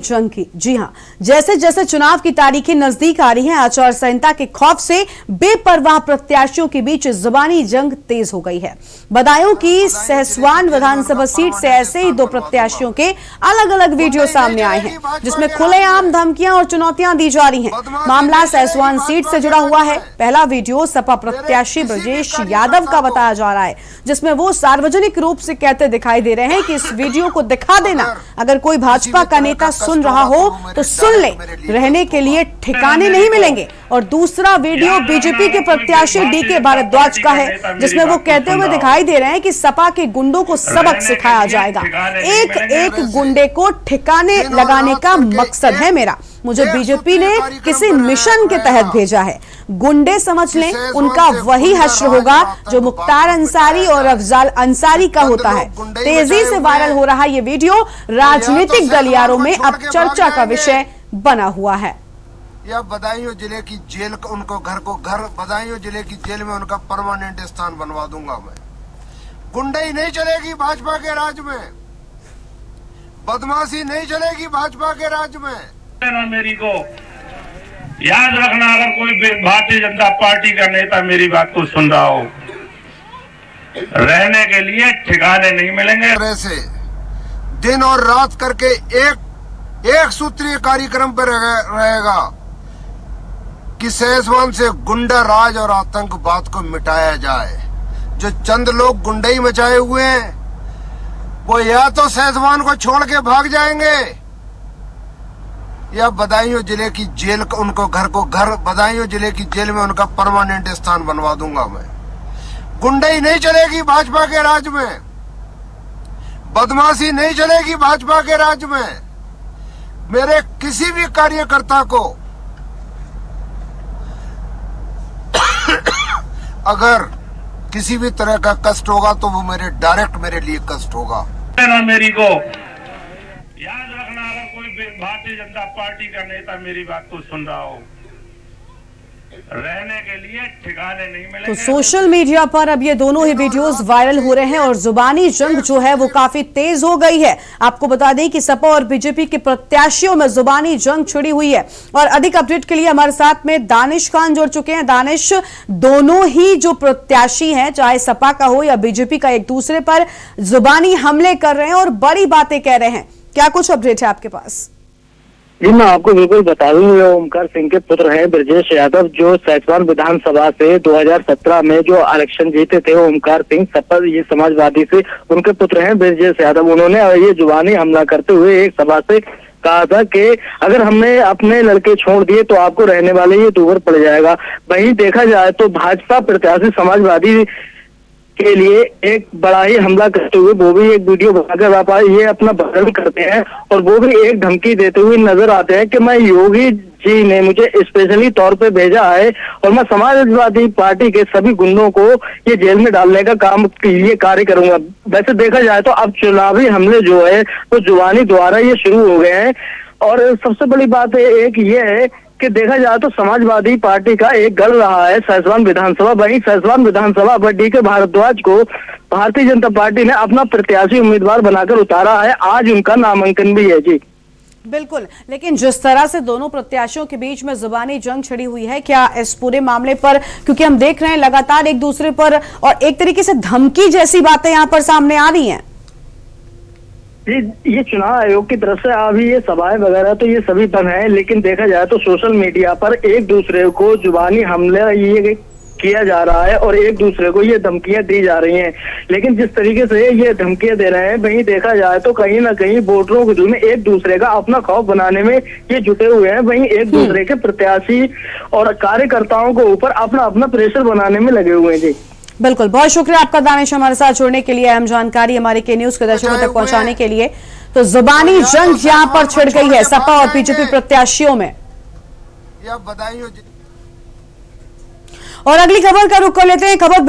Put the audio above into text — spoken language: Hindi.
जंग की। जी हां, जैसे जैसे चुनाव की तारीखें नजदीक आ रही हैं, आचार संहिता के खौफ से बेपरवाह प्रत्याशियों के बीच जुबानी जंग तेज हो गई है। बदायूं की सहसवान विधानसभा सीट से ऐसे ही दो प्रत्याशियों के अलग अलग वीडियो सामने आए हैं, जिसमें खुलेआम धमकियां और चुनौतियां दी जा रही हैं। मामला सहसवान सीट से जुड़ा हुआ है। पहला वीडियो सपा प्रत्याशी ब्रजेश यादव का बताया जा रहा है, जिसमें वो सार्वजनिक रूप से कहते दिखाई दे रहे हैं कि इस वीडियो को दिखा देना, अगर कोई भाजपा का नेता सुन रहा हो तो सुन ले, रहने के लिए ठिकाने नहीं मिलेंगे। और दूसरा वीडियो बीजेपी के प्रत्याशी डीके भारद्वाज का है, जिसमें वो कहते हुए दिखाई दे रहे हैं कि सपा के गुंडों को सबक सिखाया जाएगा। एक एक गुंडे को ठिकाने लगाने का मकसद है मेरा। मुझे बीजेपी ने किसी मिशन के तहत भेजा है। गुंडे समझ लें, उनका वही हश्र होगा जो मुख्तार अंसारी और अफजाल अंसारी का होता है। तेजी से वायरल हो रहा ये वीडियो राजनीतिक गलियारों में अब चर्चा का विषय बना हुआ है। या बदायूं जिले की जेल को, उनको घर बदायूं जिले की जेल में उनका परमानेंट स्थान बनवा दूंगा मैं। गुंडई नहीं चलेगी भाजपा के राज में, बदमाशी नहीं चलेगी भाजपा के राज में। मेरी को याद रखना, अगर कोई भारतीय जनता पार्टी का नेता मेरी बात को सुन रहा हो, रहने के लिए ठिकाने नहीं मिलेंगे। ऐसे दिन और रात करके एक सूत्रीय कार्यक्रम पर रहेगा कि सहसवान से गुंडा राज और आतंकवाद को मिटाया जाए। जो चंद लोग गुंडई मचाए हुए हैं, वो या तो सहसवान को छोड़ के भाग जाएंगे, या बदायूं जिले की जेल को, उनको बदायूं जिले की जेल में उनका परमानेंट स्थान बनवा दूंगा मैं। गुंडई नहीं चलेगी भाजपा के राज में, बदमाशी नहीं चलेगी भाजपा के राज में। मेरे किसी भी कार्यकर्ता को अगर किसी भी तरह का कष्ट होगा तो वो मेरे लिए कष्ट होगा। मेरी को याद रखना, अगर कोई भारतीय जनता पार्टी का नेता मेरी बात को सुन रहा हो, रहने के लिए ठिकाने नहीं मिलेंगे। तो सोशल मीडिया पर अब ये दोनों ही वीडियोस वायरल हो रहे हैं और जुबानी जंग जो है वो काफी तेज हो गई है। आपको बता दें कि सपा और बीजेपी के प्रत्याशियों में जुबानी जंग छिड़ी हुई है। और अधिक अपडेट के लिए हमारे साथ में दानिश खान जुड़ चुके हैं। दानिश, दोनों ही जो प्रत्याशी हैं, चाहे सपा का हो या बीजेपी का, एक दूसरे पर जुबानी हमले कर रहे हैं और बड़ी बातें कह रहे हैं। क्या कुछ अपडेट है आपके पास? जी, मैं आपको बिल्कुल बता दूं, ये ओमकार सिंह के पुत्र हैं ब्रजेश यादव, जो सहसवान विधानसभा से 2017 में जो इलेक्शन जीते थे। ओमकार सिंह सपा, ये समाजवादी से उनके पुत्र हैं ब्रजेश यादव। उन्होंने ये जुबानी हमला करते हुए एक सभा से कहा था कि अगर हमने अपने लड़के छोड़ दिए तो आपको रहने वाले ये दूर पड़ जाएगा। वहीं देखा जाए तो भाजपा प्रत्याशी समाजवादी के लिए एक बड़ा ही हमला करते हुए वो भी एक वीडियो बनाकर ये अपना बयान करते हैं, और वो भी एक धमकी देते हुए नजर आते हैं कि मैं योगी जी ने मुझे स्पेशली तौर पे भेजा है और मैं समाजवादी पार्टी के सभी गुंडों को ये जेल में डालने का काम ये कार्य करूंगा। वैसे देखा जाए तो अब चुनावी हमले जो है वो जुबानी द्वारा ये शुरू हो गए हैं। और सबसे बड़ी बात एक ये है कि देखा जाए तो समाजवादी पार्टी का एक गढ़ रहा है सहसवान विधानसभा। वहीं सहसवान विधानसभा पर डीके भारद्वाज को भारतीय जनता पार्टी ने अपना प्रत्याशी उम्मीदवार बनाकर उतारा है। आज उनका नामांकन भी है। जी बिल्कुल, लेकिन जिस तरह से दोनों प्रत्याशियों के बीच में जुबानी जंग छिड़ी हुई है, क्या इस पूरे मामले पर, क्योंकि हम देख रहे हैं लगातार एक दूसरे पर और एक तरीके से धमकी जैसी बातें यहाँ पर सामने आ रही हैं। ये चुनाव आयोग की तरफ से अभी ये सभाएं वगैरह तो ये सभी बंद है, लेकिन देखा जाए तो सोशल मीडिया पर एक दूसरे को जुबानी हमले ये किया जा रहा है और एक दूसरे को ये धमकियां दी जा रही हैं। लेकिन जिस तरीके से ये धमकियां दे रहे हैं, वहीं देखा जाए तो कहीं ना कहीं वोटरों के दिल में एक दूसरे का अपना खौफ बनाने में ये जुटे हुए हैं। वहीं एक दूसरे के प्रत्याशी और कार्यकर्ताओं को ऊपर अपना अपना प्रेशर बनाने में लगे हुए हैं। जी बिल्कुल, बहुत शुक्रिया आपका दानिश, हमारे साथ जुड़ने के लिए, अहम जानकारी हमारे के न्यूज के दर्शकों तक पहुंचाने के लिए। तो जुबानी जंग यहां पर छिड़ गई है सपा और बीजेपी प्रत्याशियों में। और अगली खबर का रुख कर लेते हैं। खबर